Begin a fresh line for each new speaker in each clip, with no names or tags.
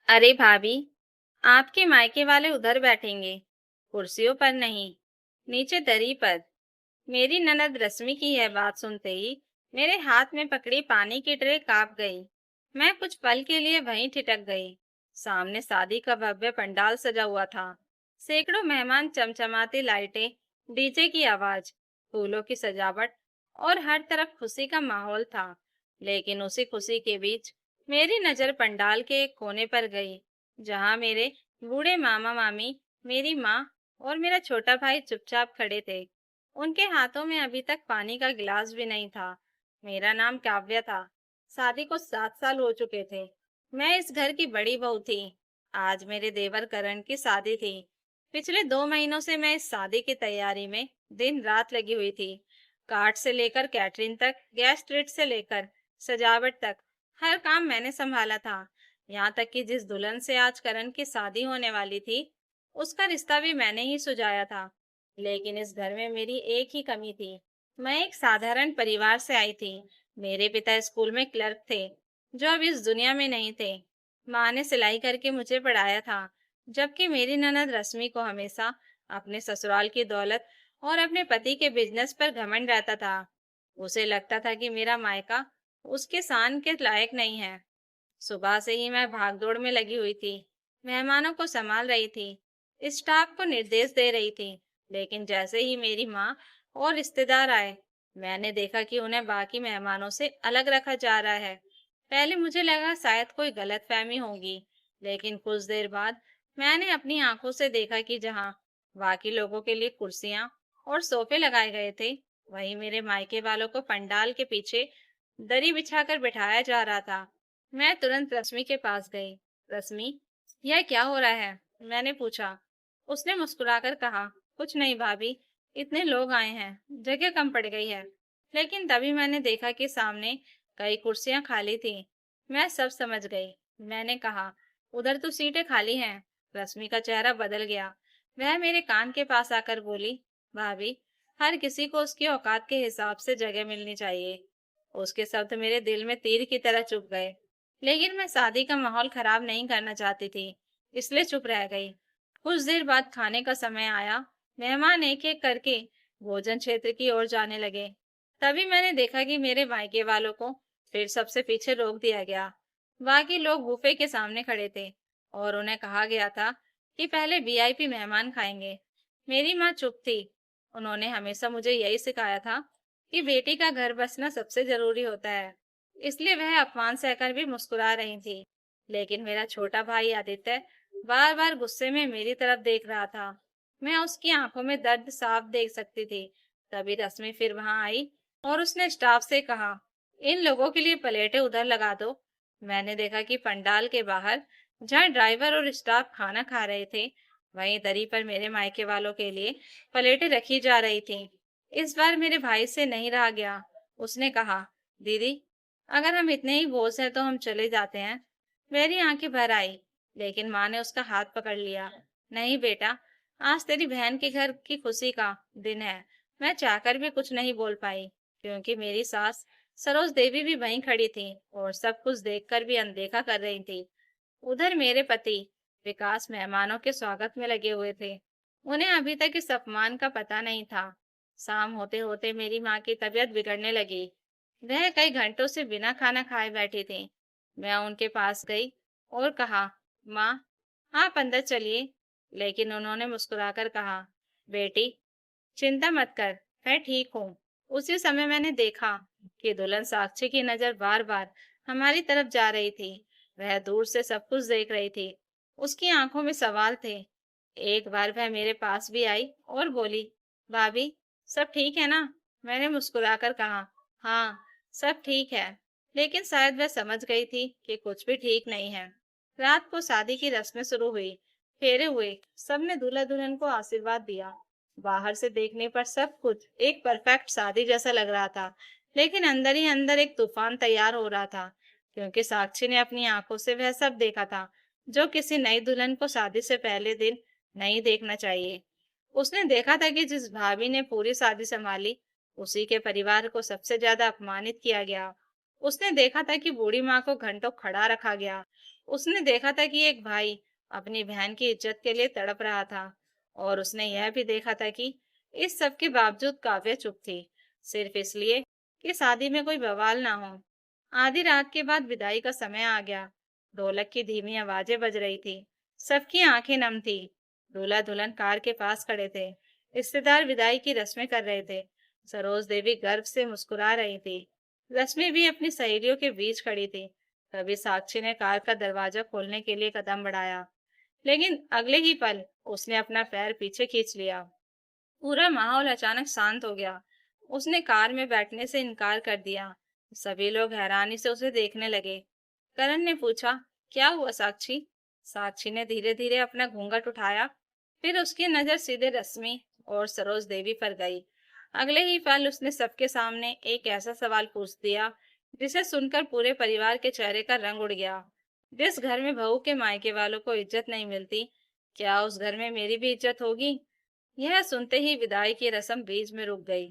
अरे भाभी, आपके मायके वाले उधर बैठेंगे, कुर्सियों पर नहीं, नीचे दरी पर। मेरी ननद रश्मि की यह बात सुनते ही मेरे हाथ में पकड़ी पानी की ट्रे कांप गई। मैं कुछ पल के लिए वहीं ठिठक गई। सामने शादी का भव्य पंडाल सजा हुआ था। सैकड़ों मेहमान, चमचमाती लाइटें, डीजे की आवाज, फूलों की सजावट और हर तरफ खुशी का माहौल था। लेकिन उसी खुशी के बीच मेरी नजर पंडाल के एक कोने पर गई, जहां मेरे बूढ़े मामा मामी, मेरी माँ और मेरा छोटा भाई चुपचाप खड़े थे। उनके हाथों में अभी तक पानी का गिलास भी नहीं था। मेरा नाम काव्या था। शादी को 7 साल हो चुके थे। मैं इस घर की बड़ी बहू थी। आज मेरे देवर करण की शादी थी। पिछले 2 महीनों से मैं इस शादी की तैयारी में दिन रात लगी हुई थी। कार्ड से लेकर कैटरिंग तक, गैस ट्रीट से लेकर सजावट तक, हर काम मैंने संभाला था। यहाँ तक कि जिस दुल्हन से आज करण की शादी होने वाली थी, उसका रिश्ता भी मैंने ही सुझाया था। लेकिन इस घर में मेरी एक ही कमी थी। मैं एक साधारण परिवार से आई थी। मेरे पिता स्कूल में क्लर्क थे, जो अब इस दुनिया में नहीं थे। माँ ने सिलाई करके मुझे पढ़ाया था, जबकि मेरी ननद रश्मि को हमेशा अपने ससुराल की दौलत और अपने पति के बिजनेस पर घमंड रहता था। उसे लगता था कि मेरा मायका उसके शान के लायक नहीं है। सुबह से ही मैं भागदौड़ में लगी हुई थी। मेहमानों को संभाल रही थी, स्टाफ को निर्देश दे रही थी। लेकिन जैसे ही मेरी माँ और रिश्तेदार आए, मैंने देखा कि उन्हें बाकी मेहमानों से अलग रखा जा रहा है। पहले मुझे लगा शायद कोई गलतफहमी होगी, लेकिन कुछ देर बाद मैंने अपनी आंखों से देखा कि जहाँ बाकी लोगों के लिए कुर्सियां और सोफे लगाए गए थे, वहीं मेरे मायके वालों को पंडाल के पीछे दरी बिछाकर बिठाया जा रहा था। मैं तुरंत रश्मि के पास गई। रश्मि, यह क्या हो रहा है? मैंने पूछा। उसने मुस्कुराकर कहा, कुछ नहीं भाभी, इतने लोग आए हैं, जगह कम पड़ गई है। लेकिन तभी मैंने देखा कि सामने कई कुर्सियां खाली थी। मैं सब समझ गई। मैंने कहा, उधर तो सीटें खाली हैं। रश्मि का चेहरा बदल गया। वह मेरे कान के पास आकर बोली, भाभी, हर किसी को उसकी औकात के हिसाब से जगह मिलनी चाहिए। उसके शब्द मेरे दिल में तीर की तरह चुभ गए। लेकिन मैं शादी का माहौल खराब नहीं करना चाहती थी, इसलिए चुप रह गई। कुछ देर बाद खाने का समय आया। मेहमान एक एक करके भोजन क्षेत्र की ओर जाने लगे। तभी मैंने देखा कि मेरे मायके वालों को फिर सबसे पीछे रोक दिया गया। बाकी लोग बुफे के सामने खड़े थे और उन्हें कहा गया था कि पहले वीआईपी मेहमान खाएंगे। मेरी माँ चुप थी। उन्होंने हमेशा मुझे यही सिखाया था कि बेटी का घर बसना सबसे जरूरी होता है। इसलिए वह अपमान सहकर भी मुस्कुरा रही थी। लेकिन मेरा छोटा भाई आदित्य बार बार गुस्से में मेरी तरफ देख रहा था। मैं उसकी आंखों में दर्द साफ देख सकती थी। तभी रश्मि फिर वहां आई और उसने स्टाफ से कहा, इन लोगों के लिए प्लेटें उधर लगा दो। मैंने देखा कि पंडाल के बाहर, जहाँ ड्राइवर और स्टाफ खाना खा रहे थे, वहीं दरी पर मेरे मायके वालों के लिए प्लेटें रखी जा रही थी। इस बार मेरे भाई से नहीं रहा गया। उसने कहा, दीदी, अगर हम इतने ही बोझ हैं तो हम चले जाते हैं। मेरी आंखें भर आई, लेकिन माँ ने उसका हाथ पकड़ लिया। नहीं बेटा, आज तेरी बहन के घर की खुशी का दिन है। मैं चाहकर भी कुछ नहीं बोल पाई, क्योंकि मेरी सास सरोज देवी भी वहीं खड़ी थी और सब कुछ देखकर भी अनदेखा कर रही थी। उधर मेरे पति विकास मेहमानों के स्वागत में लगे हुए थे। उन्हें अभी तक इस अपमान का पता नहीं था। शाम होते होते मेरी माँ की तबीयत बिगड़ने लगी। वह कई घंटों से बिना खाना खाए बैठी थी। मैं उनके पास गई और कहा, माँ, आप अंदर चलिए। लेकिन उन्होंने मुस्कुराकर कहा, बेटी, चिंता मत कर, मैं ठीक हूँ। उसी समय मैंने देखा कि दुल्हन साक्षी की नजर बार बार हमारी तरफ जा रही थी। वह दूर से सब कुछ देख रही थी। उसकी आंखों में सवाल थे। एक बार वह मेरे पास भी आई और बोली, भाभी, सब ठीक है ना? मैंने मुस्कुराकर कहा, हाँ, सब ठीक है। लेकिन शायद वह समझ गई थी कि कुछ भी ठीक नहीं है। रात को शादी की रस्में शुरू हुई। फेरे हुए, सबने दूल्हा दुल्हन को आशीर्वाद दिया। बाहर से देखने पर सब कुछ एक परफेक्ट शादी जैसा लग रहा था, लेकिन अंदर ही अंदर एक तूफान तैयार हो रहा था, क्योंकि साक्षी ने अपनी आंखों से वह सब देखा था जो किसी नई दुल्हन को शादी से पहले दिन नहीं देखना चाहिए। उसने देखा था कि जिस भाभी ने पूरी शादी संभाली, उसी के परिवार को सबसे ज्यादा अपमानित किया गया। उसने देखा था कि बूढ़ी माँ को घंटों खड़ा रखा गया उसने देखा था कि एक भाई अपनी बहन की इज्जत के लिए तड़प रहा था, और उसने यह भी देखा था कि इस सब के बावजूद काव्या चुप थी, सिर्फ इसलिए कि शादी में कोई बवाल ना हो। आधी रात के बाद विदाई का समय आ गया। ढोलक की धीमी आवाजें बज रही थी। सबकी आंखें नम थी। दूल्हा दुल्हन कार के पास खड़े थे। रिश्तेदार विदाई की रस्में कर रहे थे। सरोज देवी गर्व से मुस्कुरा रही थी। रश्मि भी अपनी सहेलियों के बीच खड़ी थी। तभी साक्षी ने कार का दरवाजा खोलने के लिए कदम बढ़ाया, लेकिन अगले ही पल उसने अपना पैर पीछे खींच लिया। पूरा माहौल अचानक शांत हो गया। उसने कार में बैठने से इनकार कर दिया। सभी लोग हैरानी से उसे देखने लगे। करण ने पूछा, क्या हुआ साक्षी? साक्षी ने धीरे धीरे अपना घूंघट उठाया। फिर उसकी नजर सीधे रश्मि और सरोज देवी पर गई। अगले ही पल उसने सबके सामने एक ऐसा सवाल पूछ दिया जिसे सुनकर पूरे परिवार के चेहरे का रंग उड़ गया। जिस घर में बहू के मायके वालों को इज्जत नहीं मिलती, क्या उस घर में मेरी भी इज्जत होगी? यह सुनते ही विदाई की रस्म बीच में रुक गई।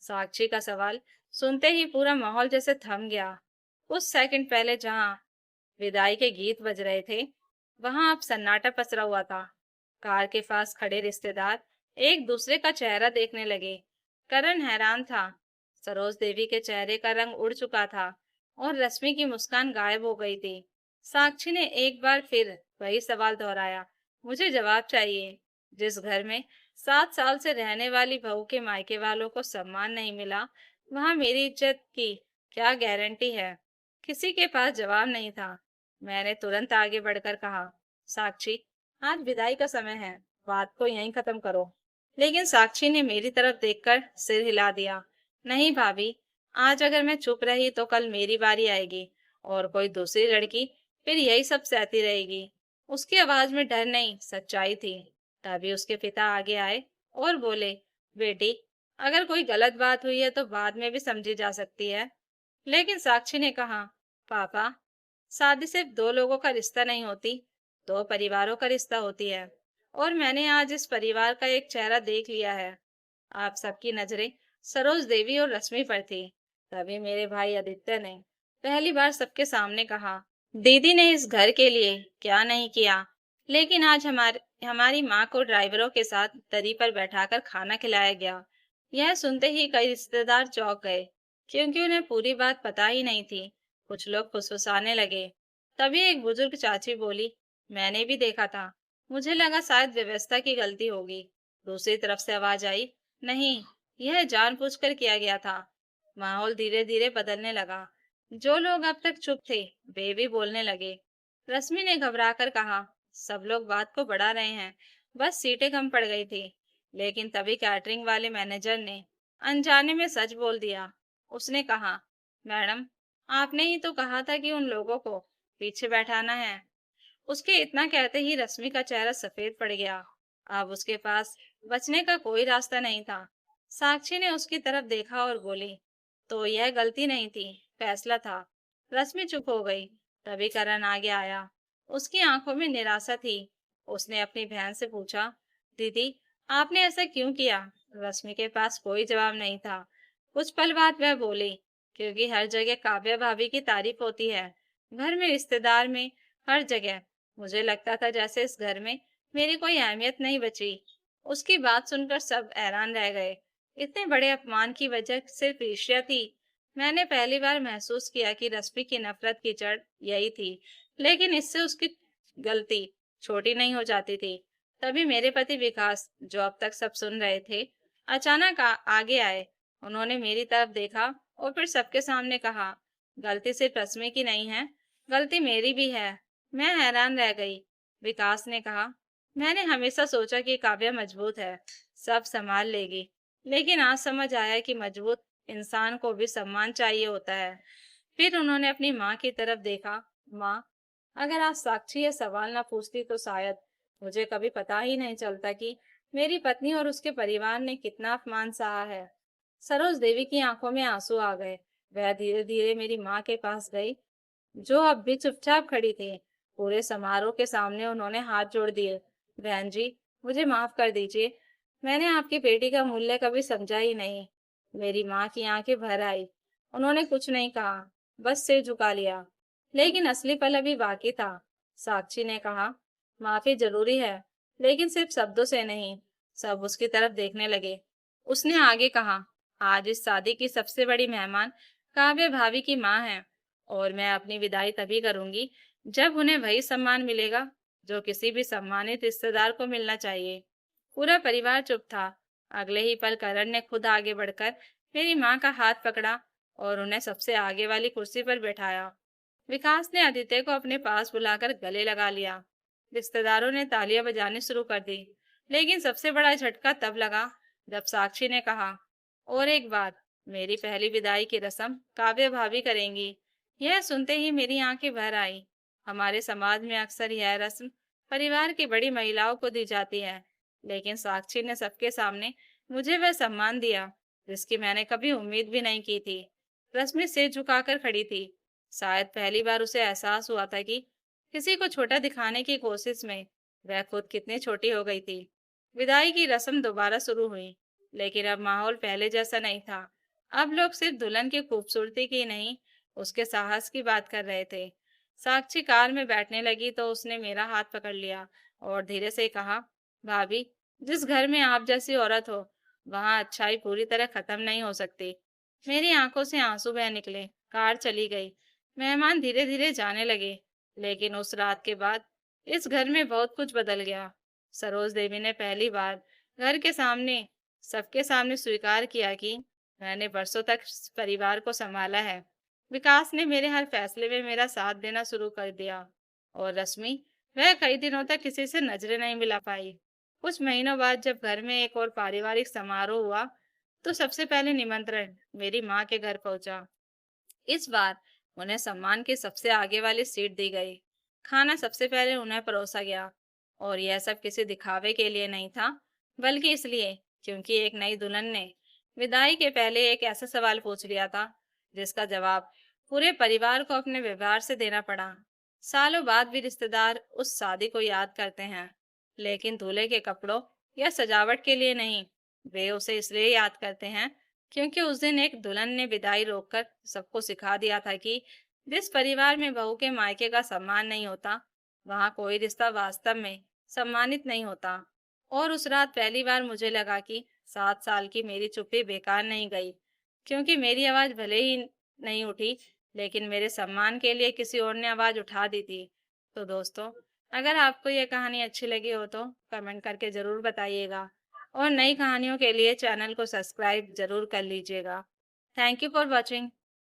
साक्षी का सवाल सुनते ही पूरा माहौल जैसे थम गया। कुछ सेकंड पहले जहां विदाई के गीत बज रहे थे, वहां अब सन्नाटा पसरा हुआ था। कार के पास खड़े रिश्तेदार एक दूसरे का चेहरा देखने लगे। करण हैरान था। सरोज देवी के चेहरे का रंग उड़ चुका था और रश्मि की मुस्कान गायब हो गई थी। साक्षी ने एक बार फिर वही सवाल दोहराया, मुझे जवाब चाहिए। जिस घर में 7 साल से रहने वाली बहू के मायके वालों को सम्मान नहीं मिला, वहां मेरी इज्जत की क्या गारंटी है? किसी के पास जवाब नहीं था। मैंने तुरंत आगे बढ़कर कहा, साक्षी, आज विदाई का समय है, बात को यहीं खत्म करो। लेकिन साक्षी ने मेरी तरफ देखकर सिर हिला दिया। नहीं भाभी, आज अगर मैं चुप रही तो कल मेरी बारी आएगी और कोई दूसरी लड़की फिर यही सब सहती रहेगी। उसकी आवाज में डर नहीं, सच्चाई थी। तभी उसके पिता आगे आए और बोले, बेटी, अगर कोई गलत बात हुई है तो बाद में भी समझी जा सकती है। लेकिन साक्षी ने कहा, पापा, शादी सिर्फ दो लोगों का रिश्ता नहीं होती, दो परिवारों का रिश्ता होती है। और मैंने आज इस परिवार का एक चेहरा देख लिया है। आप सबकी नजरें सरोज देवी और रश्मि पर थी। तभी मेरे भाई आदित्य ने पहली बार सबके सामने कहा, दीदी ने इस घर के लिए क्या नहीं किया, लेकिन आज हमारी माँ को ड्राइवरों के साथ दरी पर बैठाकर खाना खिलाया गया। यह सुनते ही कई रिश्तेदार चौंक गए, क्योंकि उन्हें पूरी बात पता ही नहीं थी। कुछ लोग फुसफुसाने लगे। तभी एक बुजुर्ग चाची बोली, मैंने भी देखा था, मुझे लगा शायद व्यवस्था की गलती होगी। दूसरी तरफ से आवाज आई, नहीं, यह जानबूझकर किया गया था। माहौल धीरे धीरे बदलने लगा। जो लोग अब तक चुप थे, वे भी बोलने लगे। रश्मि ने घबराकर कहा, सब लोग बात को बढ़ा रहे हैं, बस सीटें कम पड़ गई थी। लेकिन तभी कैटरिंग वाले मैनेजर ने अनजाने में सच बोल दिया। उसने कहा, मैडम, आपने ही तो कहा था कि उन लोगों को पीछे बैठाना है। उसके इतना कहते ही रश्मि का चेहरा सफेद पड़ गया। अब उसके पास बचने का कोई रास्ता नहीं था। साक्षी ने उसकी तरफ देखा और बोली, तो यह गलती नहीं थी, फैसला था। रश्मि चुप हो गई। तभी करण आगे आया। उसकी आंखों में निराशा थी। उसने अपनी बहन से पूछा, दीदी, आपने ऐसा क्यों किया? रश्मि के पास कोई जवाब नहीं था। कुछ पल बाद वह बोली, क्योंकि हर जगह काव्या भाभी की तारीफ होती है, घर में, रिश्तेदार में, हर जगह। मुझे लगता था जैसे इस घर में मेरी कोई अहमियत नहीं बची। उसकी बात सुनकर सब हैरान रह गए। इतने बड़े अपमान की वजह सिर्फ ईर्ष्या थी। मैंने पहली बार महसूस किया कि रश्मि की नफरत की जड़ यही थी, लेकिन इससे उसकी गलती छोटी नहीं हो जाती थी। तभी मेरे पति विकास, जो अब तक सब सुन रहे थे, अचानक आगे आए। उन्होंने मेरी तरफ देखा और फिर सबके सामने कहा, गलती सिर्फ रश्मि की नहीं है, गलती मेरी भी है। मैं हैरान रह गई। विकास ने कहा, मैंने हमेशा सोचा कि काव्या मजबूत है, सब संभाल लेगी, लेकिन आज समझ आया कि मजबूत इंसान को भी सम्मान चाहिए होता है। फिर उन्होंने अपनी माँ की तरफ देखा। माँ, अगर आज साक्षी ये सवाल ना पूछती तो शायद मुझे कभी पता ही नहीं चलता कि मेरी पत्नी और उसके परिवार ने कितना अपमान सहा है। सरोज देवी की आंखों में आंसू आ गए। वह धीरे धीरे मेरी माँ के पास गई, जो अब भी चुपचाप खड़ी थी। पूरे समारोह के सामने उन्होंने हाथ जोड़ दिए। बहन जी, मुझे माफ कर दीजिए। मैंने आपकी बेटी का मूल्य कभी समझा ही नहीं। मेरी माँ की आंखें भर आई। उन्होंने कुछ नहीं कहा, बस सिर झुका लिया। लेकिन असली पल अभी बाकी था। साक्षी ने कहा, माफी जरूरी है, लेकिन सिर्फ शब्दों से नहीं। सब उसकी तरफ देखने लगे। उसने आगे कहा, आज इस शादी की सबसे बड़ी मेहमान काव्य भाभी की माँ है, और मैं अपनी विदाई तभी करूंगी जब उन्हें वही सम्मान मिलेगा जो किसी भी सम्मानित रिश्तेदार को मिलना चाहिए। पूरा परिवार चुप था। अगले ही पल करण ने खुद आगे बढ़कर मेरी माँ का हाथ पकड़ा और उन्हें सबसे आगे वाली कुर्सी पर बैठाया। विकास ने आदित्य को अपने पास बुलाकर गले लगा लिया। रिश्तेदारों ने तालियां बजानी शुरू कर दी, लेकिन सबसे बड़ा झटका तब लगा जब साक्षी ने कहा, और एक बात, मेरी पहली विदाई की रस्म काव्य भाभी करेंगी। यह सुनते ही मेरी आंखें भर आई। हमारे समाज में अक्सर यह रस्म परिवार की बड़ी महिलाओं को दी जाती है, लेकिन साक्षी ने सबके सामने मुझे वह सम्मान दिया जिसकी मैंने कभी उम्मीद भी नहीं की थी। रश्मि सिर झुकाकर खड़ी थी। शायद पहली बार उसे एहसास हुआ था कि किसी को छोटा दिखाने की कोशिश में वह खुद कितनी छोटी हो गई थी। विदाई की रस्म दोबारा शुरू हुई, लेकिन अब माहौल पहले जैसा नहीं था। अब लोग सिर्फ दुल्हन की खूबसूरती की नहीं, उसके साहस की बात कर रहे थे। साक्षी कार में बैठने लगी तो उसने मेरा हाथ पकड़ लिया और धीरे से कहा, भाभी, जिस घर में आप जैसी औरत हो, वहां अच्छाई पूरी तरह खत्म नहीं हो सकती। मेरी आंखों से आंसू बह निकले। कार चली गई। मेहमान धीरे धीरे जाने लगे, लेकिन उस रात के बाद इस घर में बहुत कुछ बदल गया। सरोज देवी ने पहली बार घर के सामने, सबके सामने स्वीकार किया कि मैंने बरसों तक इस परिवार को संभाला है। विकास ने मेरे हर फैसले में मेरा साथ देना शुरू कर दिया, और रश्मि, वह कई दिनों तक किसी से नजरें नहीं मिला पाई। कुछ महीनों बाद जब घर में एक और पारिवारिक समारोह हुआ, तो सबसे पहले निमंत्रण मेरी माँ के घर पहुंचा। इस बार उन्हें सम्मान की सबसे आगे वाली सीट दी गई। खाना सबसे पहले उन्हें परोसा गया, और यह सब किसी दिखावे के लिए नहीं था, बल्कि इसलिए क्योंकि एक नई दुल्हन ने विदाई के पहले एक ऐसा सवाल पूछ लिया था जिसका जवाब पूरे परिवार को अपने व्यवहार से देना पड़ा। सालों बाद भी रिश्तेदार उस शादी को याद करते हैं, लेकिन दूल्हे के कपड़ों या सजावट के लिए नहीं। वे उसे इसलिए याद करते हैं क्योंकि उस दिन एक दुल्हन ने विदाई रोककर सबको सिखा दिया था कि जिस परिवार में बहू के मायके का सम्मान नहीं होता, वहां कोई रिश्ता वास्तव में सम्मानित नहीं होता। और उस रात पहली बार मुझे लगा कि 7 साल की मेरी चुप्पी बेकार नहीं गई, क्योंकि मेरी आवाज भले ही नहीं उठी, लेकिन मेरे सम्मान के लिए किसी और ने आवाज उठा दी थी। तो दोस्तों, अगर आपको यह कहानी अच्छी लगी हो तो कमेंट करके जरूर बताइएगा, और नई कहानियों के लिए चैनल को सब्सक्राइब जरूर कर लीजिएगा। Thank you for watching.